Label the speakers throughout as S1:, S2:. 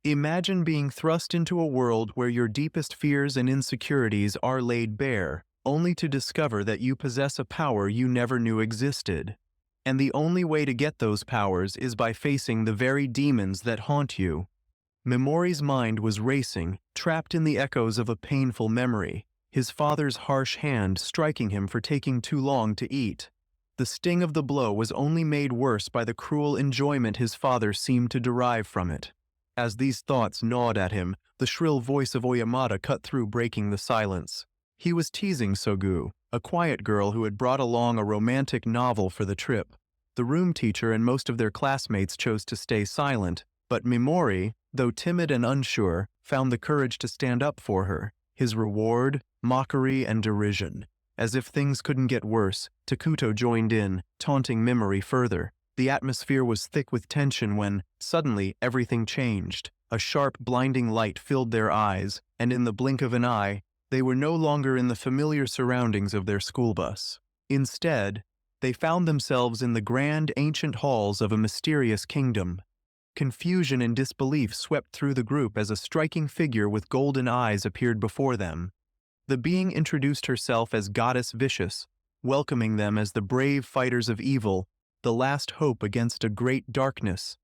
S1: Imagine being thrust into a world where your deepest fears and insecurities are laid bare, only to discover that you possess a power you never knew existed. And the only way to get those powers is by facing the very demons that haunt you. Memori's mind was racing, trapped in the echoes of a painful memory, his father's harsh hand striking him for taking too long to eat. The sting of the blow was only made worse by the cruel enjoyment his father seemed to derive from it. As these thoughts gnawed at him, the shrill voice of Oyamata cut through, breaking the silence. He was teasing Sogu, a quiet girl who had brought along a romantic novel for the trip. The room teacher and most of their classmates chose to stay silent, but Memori, though timid and unsure, found the courage to stand up for her. His reward, mockery and derision. As if things couldn't get worse, Takuto joined in, taunting Memori further. The atmosphere was thick with tension when, suddenly, everything changed. A sharp, blinding light filled their eyes, and in the blink of an eye, they were no longer in the familiar surroundings of their school bus. Instead, they found themselves in the grand, ancient halls of a mysterious kingdom. Confusion and disbelief swept through the group as a striking figure with golden eyes appeared before them. The being introduced herself as Goddess Vicious, welcoming them as the brave fighters of evil, the last hope against a great darkness.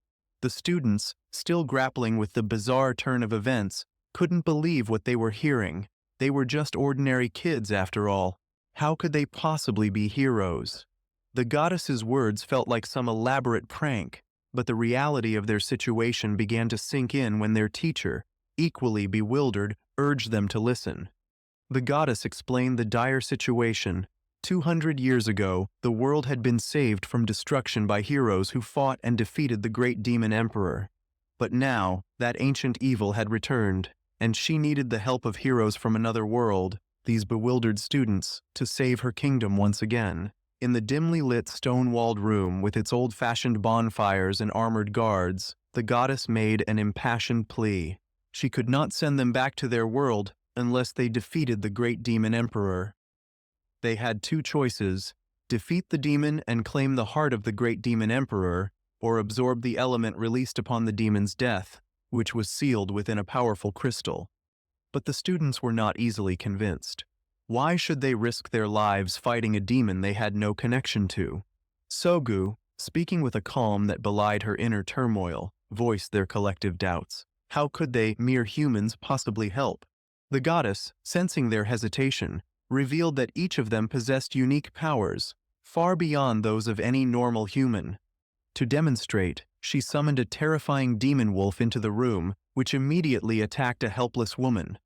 S1: The students, still grappling with the bizarre turn of events, couldn't believe what they were hearing. They were just ordinary kids after all. How could they possibly be heroes? The goddess's words felt like some elaborate prank, but the reality of their situation began to sink in when their teacher, equally bewildered, urged them to listen. The goddess explained the dire situation. 200 years ago, the world had been saved from destruction by heroes who fought and defeated the great demon emperor. But now, that ancient evil had returned, and she needed the help of heroes from another world, these bewildered students, to save her kingdom once again. In the dimly lit stone-walled room with its old-fashioned bonfires and armored guards, the goddess made an impassioned plea. She could not send them back to their world unless they defeated the great demon emperor. They had two choices: defeat the demon and claim the heart of the great demon emperor, or absorb the element released upon the demon's death, which was sealed within a powerful crystal. But the students were not easily convinced. Why should they risk their lives fighting a demon they had no connection to? Sogu, speaking with a calm that belied her inner turmoil, voiced their collective doubts. How could they, mere humans, possibly help? The goddess, sensing their hesitation, revealed that each of them possessed unique powers, far beyond those of any normal human. To demonstrate, she summoned a terrifying demon wolf into the room, which immediately attacked a helpless woman.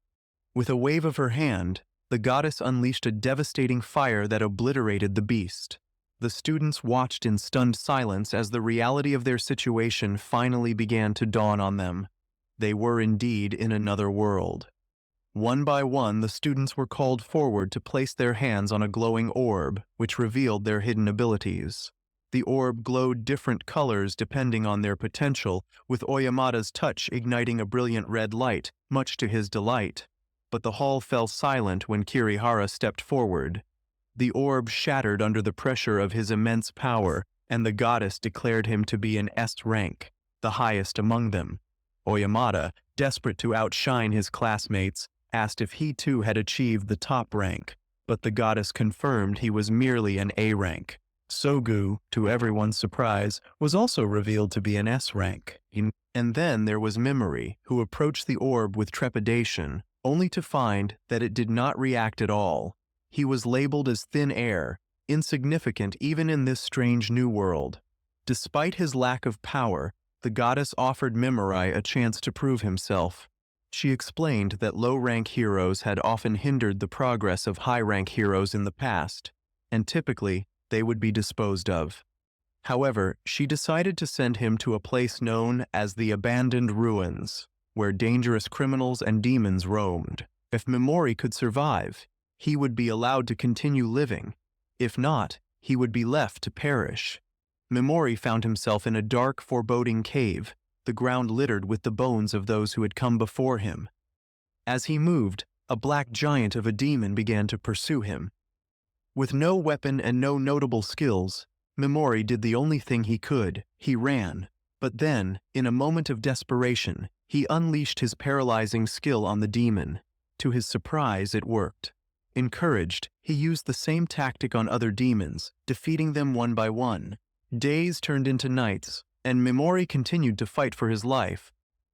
S1: With a wave of her hand, the goddess unleashed a devastating fire that obliterated the beast. The students watched in stunned silence as the reality of their situation finally began to dawn on them. They were indeed in another world. One by one, the students were called forward to place their hands on a glowing orb, which revealed their hidden abilities. The orb glowed different colors depending on their potential, with Oyamata's touch igniting a brilliant red light, much to his delight. But the hall fell silent when Kirihara stepped forward. The orb shattered under the pressure of his immense power, and the goddess declared him to be an S rank, the highest among them. Oyamata, desperate to outshine his classmates, asked if he too had achieved the top rank, but the goddess confirmed he was merely an A rank. Sogu, to everyone's surprise, was also revealed to be an S rank. And then there was Memori, who approached the orb with trepidation, only to find that it did not react at all. He was labeled as thin air, insignificant even in this strange new world. Despite his lack of power, the goddess offered Memori a chance to prove himself. She explained that low-rank heroes had often hindered the progress of high-rank heroes in the past, and typically, they would be disposed of. However, she decided to send him to a place known as the Abandoned Ruins, where dangerous criminals and demons roamed. If Memori could survive, he would be allowed to continue living. If not, he would be left to perish. Memori found himself in a dark, foreboding cave, the ground littered with the bones of those who had come before him. As he moved, a black giant of a demon began to pursue him. With no weapon and no notable skills, Memori did the only thing he could. He ran. But then, in a moment of desperation, He unleashed his paralyzing skill on the demon. To his surprise, it worked. Encouraged, he used the same tactic on other demons, defeating them one by one. Days turned into nights, and Memori continued to fight for his life.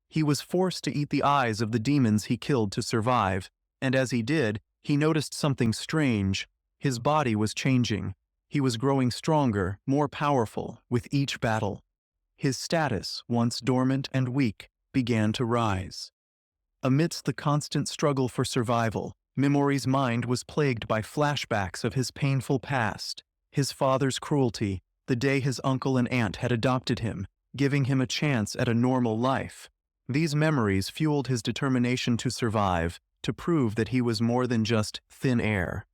S1: He was forced to eat the eyes of the demons he killed to survive, and as he did, he noticed something strange. His body was changing. He was growing stronger, more powerful, with each battle. His status, once dormant and weak, began to rise. Amidst the constant struggle for survival, Memori's mind was plagued by flashbacks of his painful past, his father's cruelty, the day his uncle and aunt had adopted him, giving him a chance at a normal life. These memories fueled his determination to survive, to prove that he was more than just thin air.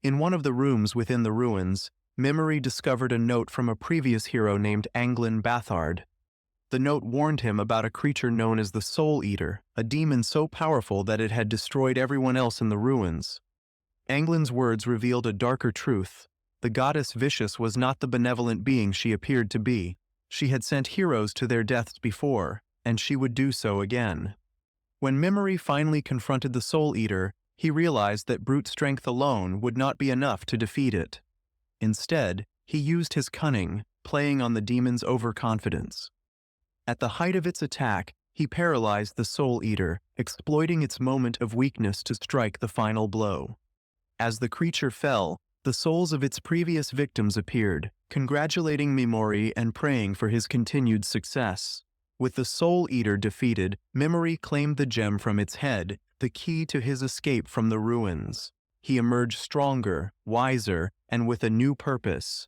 S1: In one of the rooms within the ruins, Memori discovered a note from a previous hero named Anglin Bathard. The note warned him about a creature known as the Soul Eater, a demon so powerful that it had destroyed everyone else in the ruins. Anglin's words revealed a darker truth. The goddess Vicious was not the benevolent being she appeared to be. She had sent heroes to their deaths before, and she would do so again. When Memori finally confronted the Soul Eater, he realized that brute strength alone would not be enough to defeat it. Instead, he used his cunning, playing on the demon's overconfidence. At the height of its attack, he paralyzed the Soul Eater, exploiting its moment of weakness to strike the final blow. As the creature fell, the souls of its previous victims appeared, congratulating Memori and praying for his continued success. With the Soul Eater defeated, Memori claimed the gem from its head, the key to his escape from the ruins. He emerged stronger, wiser, and with a new purpose.